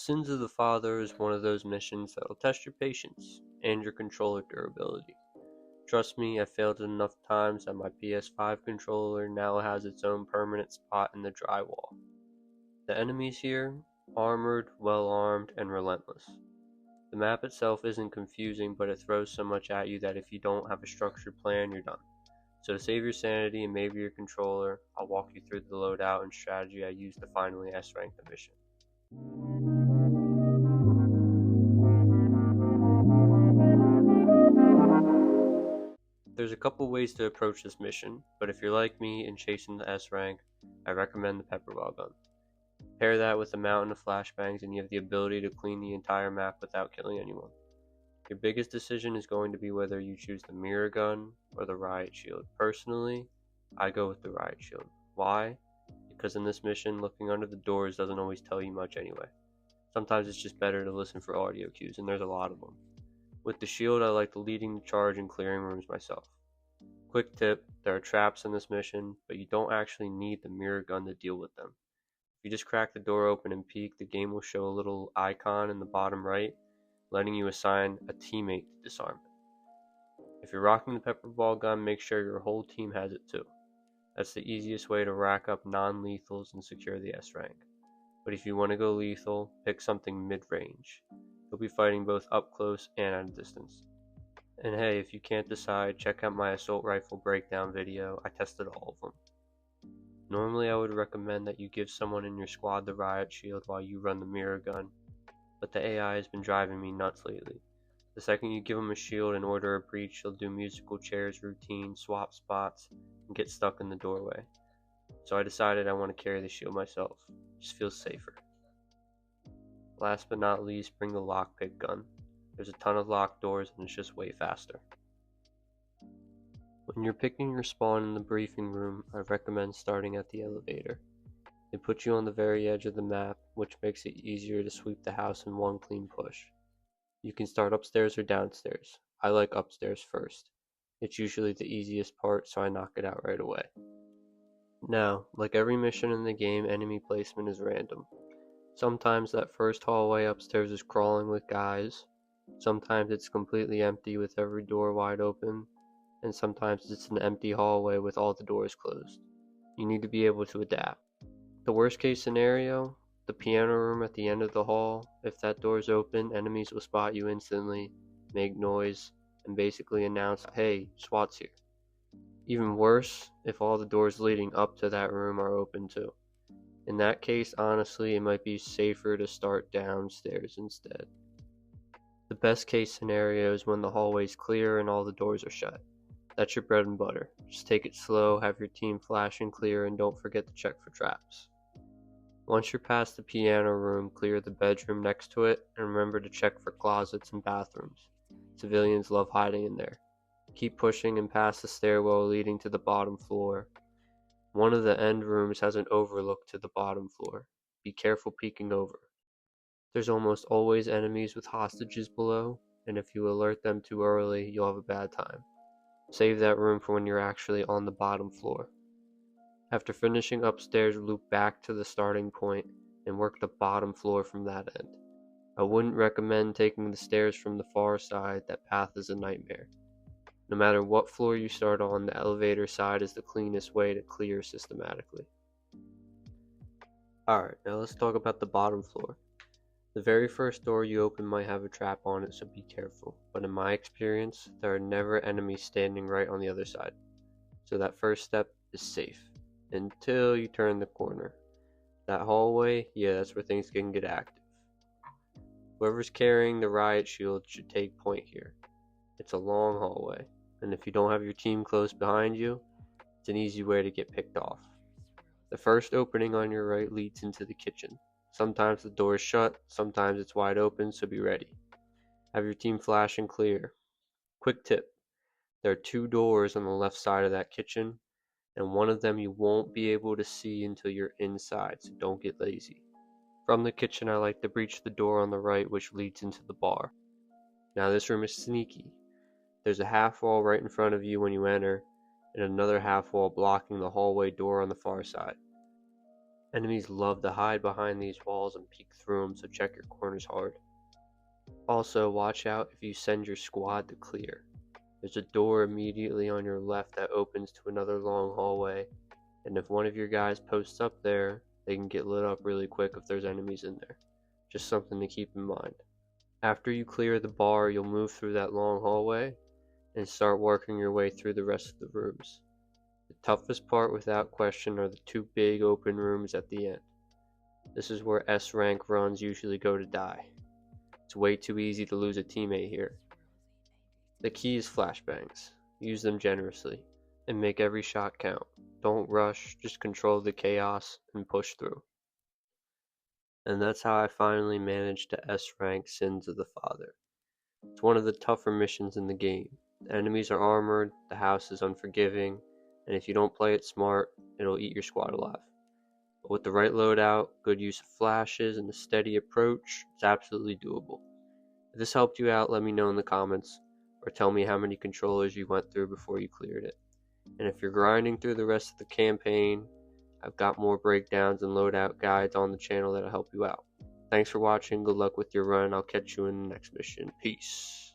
Sins of the Father is one of those missions that'll test your patience and your controller durability. Trust me, I've failed it enough times that my PS5 controller now has its own permanent spot in the drywall. The enemies here, armored, well armed, and relentless. The map itself isn't confusing, but it throws so much at you that if you don't have a structured plan, you're done. So to save your sanity and maybe your controller, I'll walk you through the loadout and strategy I used to finally S-rank the mission. There's a couple ways to approach this mission, but if you're like me and chasing the S rank, I recommend the pepperball gun. Pair that with a mountain of flashbangs and you have the ability to clean the entire map without killing anyone. Your biggest decision is going to be whether you choose the mirror gun or the riot shield. Personally, I go with the riot shield. Why? Because in this mission, looking under the doors doesn't always tell you much anyway. Sometimes it's just better to listen for audio cues, and there's a lot of them. With the shield, I like leading the charge and clearing rooms myself. Quick tip, there are traps in this mission, but you don't actually need the mirror gun to deal with them. If you just crack the door open and peek, the game will show a little icon in the bottom right, letting you assign a teammate to disarm it. If you're rocking the pepperball gun, make sure your whole team has it too. That's the easiest way to rack up non-lethals and secure the S rank. But if you want to go lethal, pick something mid-range. You'll be fighting both up close and at a distance. And hey, if you can't decide, check out my assault rifle breakdown video. I tested all of them. Normally I would recommend that you give someone in your squad the riot shield while you run the mirror gun, but the AI has been driving me nuts lately. The second you give them a shield and order a breach, they'll do musical chairs routine, swap spots, and get stuck in the doorway. So I decided I want to carry the shield myself. It just feels safer. Last but not least, bring the lockpick gun. There's a ton of locked doors and it's just way faster. When you're picking your spawn in the briefing room, I recommend starting at the elevator. They put you on the very edge of the map, which makes it easier to sweep the house in one clean push. You can start upstairs or downstairs. I like upstairs first. It's usually the easiest part, so I knock it out right away. Now, like every mission in the game, enemy placement is random. Sometimes that first hallway upstairs is crawling with guys. Sometimes it's completely empty with every door wide open. And sometimes it's an empty hallway with all the doors closed. You need to be able to adapt. The worst case scenario, the piano room at the end of the hall. If that door is open, enemies will spot you instantly, make noise, and basically announce, hey, SWAT's here. Even worse, if all the doors leading up to that room are open too. In that case, honestly, it might be safer to start downstairs instead. The best case scenario is when the hallway's clear and all the doors are shut. That's your bread and butter. Just take it slow, have your team flash and clear, and don't forget to check for traps. Once you're past the piano room, clear the bedroom next to it, and remember to check for closets and bathrooms. Civilians love hiding in there. Keep pushing and pass the stairwell leading to the bottom floor. One of the end rooms has an overlook to the bottom floor. Be careful peeking over. There's almost always enemies with hostages below, and if you alert them too early, you'll have a bad time. Save that room for when you're actually on the bottom floor. After finishing upstairs, loop back to the starting point and work the bottom floor from that end. I wouldn't recommend taking the stairs from the far side, that path is a nightmare. No matter what floor you start on, the elevator side is the cleanest way to clear systematically. Alright, now let's talk about the bottom floor. The very first door you open might have a trap on it, so be careful. But in my experience, there are never enemies standing right on the other side. So that first step is safe. Until you turn the corner. That hallway, yeah, that's where things can get active. Whoever's carrying the riot shield should take point here. It's a long hallway, and if you don't have your team close behind you, it's an easy way to get picked off. The first opening on your right leads into the kitchen. Sometimes the door is shut, sometimes it's wide open, so be ready. Have your team flash and clear. Quick tip, there are 2 doors on the left side of that kitchen, and one of them you won't be able to see until you're inside, so don't get lazy. From the kitchen, I like to breach the door on the right, which leads into the bar. Now this room is sneaky. There's a half wall right in front of you when you enter, and another half wall blocking the hallway door on the far side. Enemies love to hide behind these walls and peek through them, so check your corners hard. Also, watch out if you send your squad to clear. There's a door immediately on your left that opens to another long hallway, and if one of your guys posts up there, they can get lit up really quick if there's enemies in there. Just something to keep in mind. After you clear the bar, you'll move through that long hallway and start working your way through the rest of the rooms. The toughest part without question are the two big open rooms at the end. This is where S rank runs usually go to die. It's way too easy to lose a teammate here. The key is flashbangs. Use them generously and make every shot count. Don't rush, just control the chaos and push through. And that's how I finally managed to S rank Sins of the Father. It's one of the tougher missions in the game. The enemies are armored, the house is unforgiving, and if you don't play it smart, it'll eat your squad alive. But with the right loadout, good use of flashes, and a steady approach, it's absolutely doable. If this helped you out, let me know in the comments, or tell me how many controllers you went through before you cleared it. And if you're grinding through the rest of the campaign, I've got more breakdowns and loadout guides on the channel that'll help you out. Thanks for watching, good luck with your run, I'll catch you in the next mission. Peace.